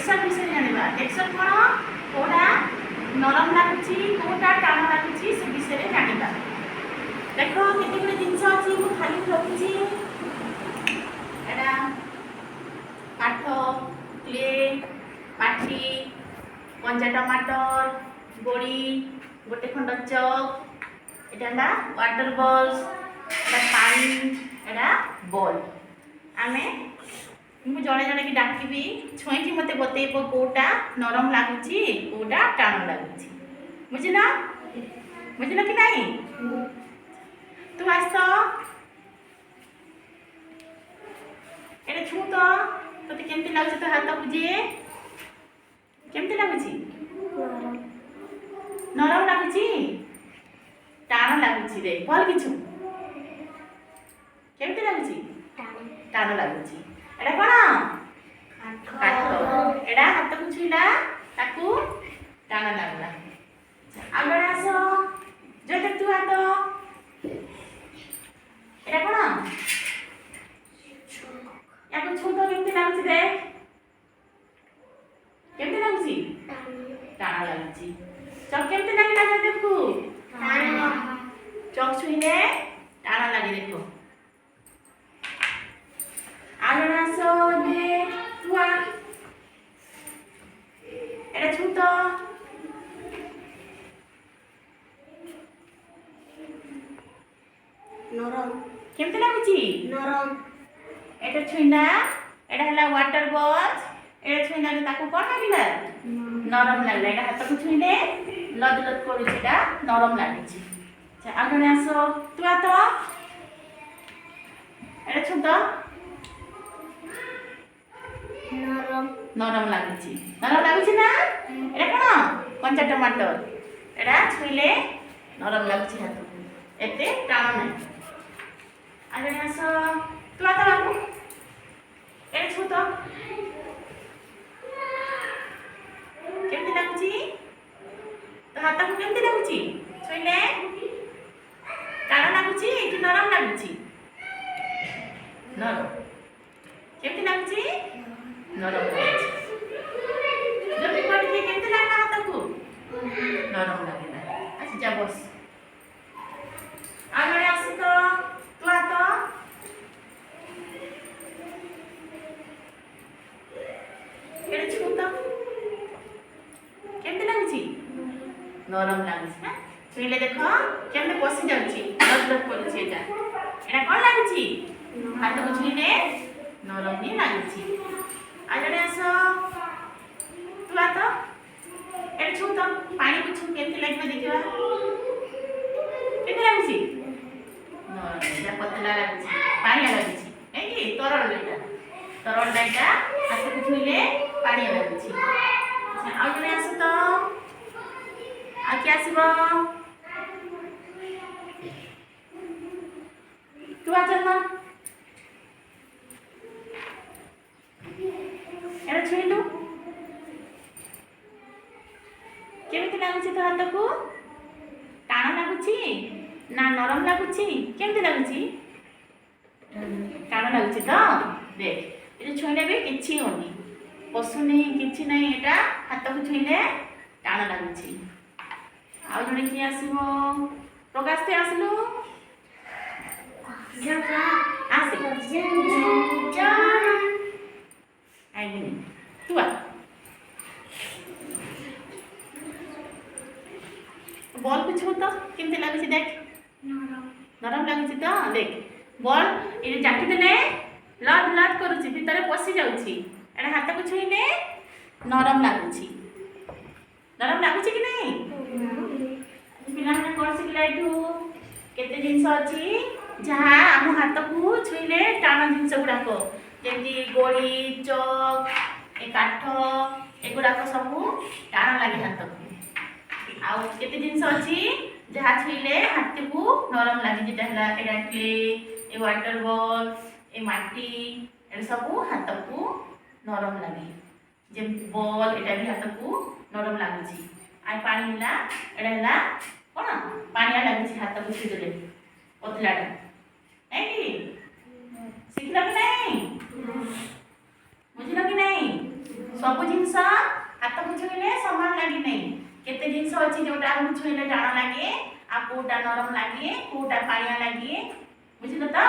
texture विषय जानिबा texture कोन कोडा नरम लागुची कोडा टाण लागुची से विषय जानिबा देखो केते गुडे जिंस अछि मु खाली रखुची एडा काठ क्ले माटी कंचा टमाटर बड़ी गोटे खंड चक एटा वाटर बॉल्स एटा पानी एटा बॉल आमे मु जड़े जड़े की डाकिबी छुईकी मते बतेइबो कोटा नरम लागुची कोटा टाण लागुची बुझिना बुझिना कि नहीं तू आस एटा छु तो तोते केमती लागुची तो हाथ बुझे केमती लागुची नरम लागुची टाण लागुची रे भल किछु केमती लागुची टाण लागुची एटा कोन काठ एटा हाथ को छुइला ताकू टाण लागला आगड़ आसो जो देख तू हाथ एटा कोन याको छु तो केमती लागुची देख केमती लागुची टाण लागुची चक केमती लागला जा देखू चक छुइले टाण लागे देखो आगड़ आसो दे तुआ एटा छु तो नरम केमती लागुची नरम एटा छुइना एटा हला वाटर बॉल्स एटा छुइना ताकू कोन लागिला नरम लागला एटा हाथ को छुइले लद लद करूची एटा नरम लागुची अच्छा आगड़ आसो तुआ तो एटा छु तो नरम नरम लाଗୁଛି ना एटा कोन कंचा टमाटर एटा छुइले नरम लाଗୁଛି हाथ एते टाण नै आगे आसो तू आता बाबू एटा छु तो केमती लाଗୁଛି तो हाथ को केमती लाଗୁଛି छुइले टाण लाଗୁଛି कि नरम लाଗୁଛି नरम केमती लाଗୁଛି नरम लाଗୁଛି जब पड़ के केमती लागला हाथ को नरम लागला अच्छा जा बस आगे आसी तो तू आ तो एटा छु तो केमती लाଗୁଛି नरम लाଗୁଛି ना छुइले देखो केमती बसी जाउची लद लद करूची एटा कोन लाଗୁଛି हाथ को छुइले नरम ही लाଗୁଛି आगे आसो तू आ तो एटा छु तो पानी को छु केमती लागबे देखिबा केमती लाଗୁଛି नरम एटा पतला लाଗୁଛି पानी लाଗୁଛି ए कि तरल एटा हाथ को छुइले पानी लाଗୁଛି अच्छा आगे आसो तो आके आसीबो तू आ जन्म एटा छुइलु केमती लाଗୁଛି तो हाथ को टाण लाଗୁଛି ना नरम लाଗୁଛି केमती लाଗୁଛି टाण लाଗୁଛି तो देख ए छुइले भी किछि होनी पसुनी किछि नहीं एटा हाथ को छुइले टाण लाଗୁଛି आ जने कि आसीबो प्रकाश ते आसलु जरा आसे जरा आई नहीं तू आ बॉल को छु तो केमती लाଗୁଛି देख नरम लाଗୁଛି तो देख बॉल ए जाकी देले लद लद करूची भीतर पसी जाउची एटा हाथ को छुइले नरम लाଗୁଛି कि नहीं पिला ने कोन सिखला एठू केते जिंस अछि जहा हम हाथ को छुइले टाण जिंस गुडा को जेंती गोड़ी चक ए काठ एगुडा को सब टाण लागे हाथ को आ केते जिंस अछि जहा छुइले हाथ को नरम लागे जेटा हला एडा क्ले ए वाटर बॉल ए माटी ए सब हाथ को नरम लागे जे बॉल एटा भी हाथ को नरम लागे आ पानी हला एडा हला कोन पानी लागे हाथ को छुइले पतलाटा नहीं कि सीखला कि नहीं बुझल कि नहीं सब जिन जिनस हाथ को छुईले समान लागी नहीं केते जिनस अछि जोटा हम छुईले टाण लागे आ कोटा नरम लागे कोटा पानिया लागे बुझिल त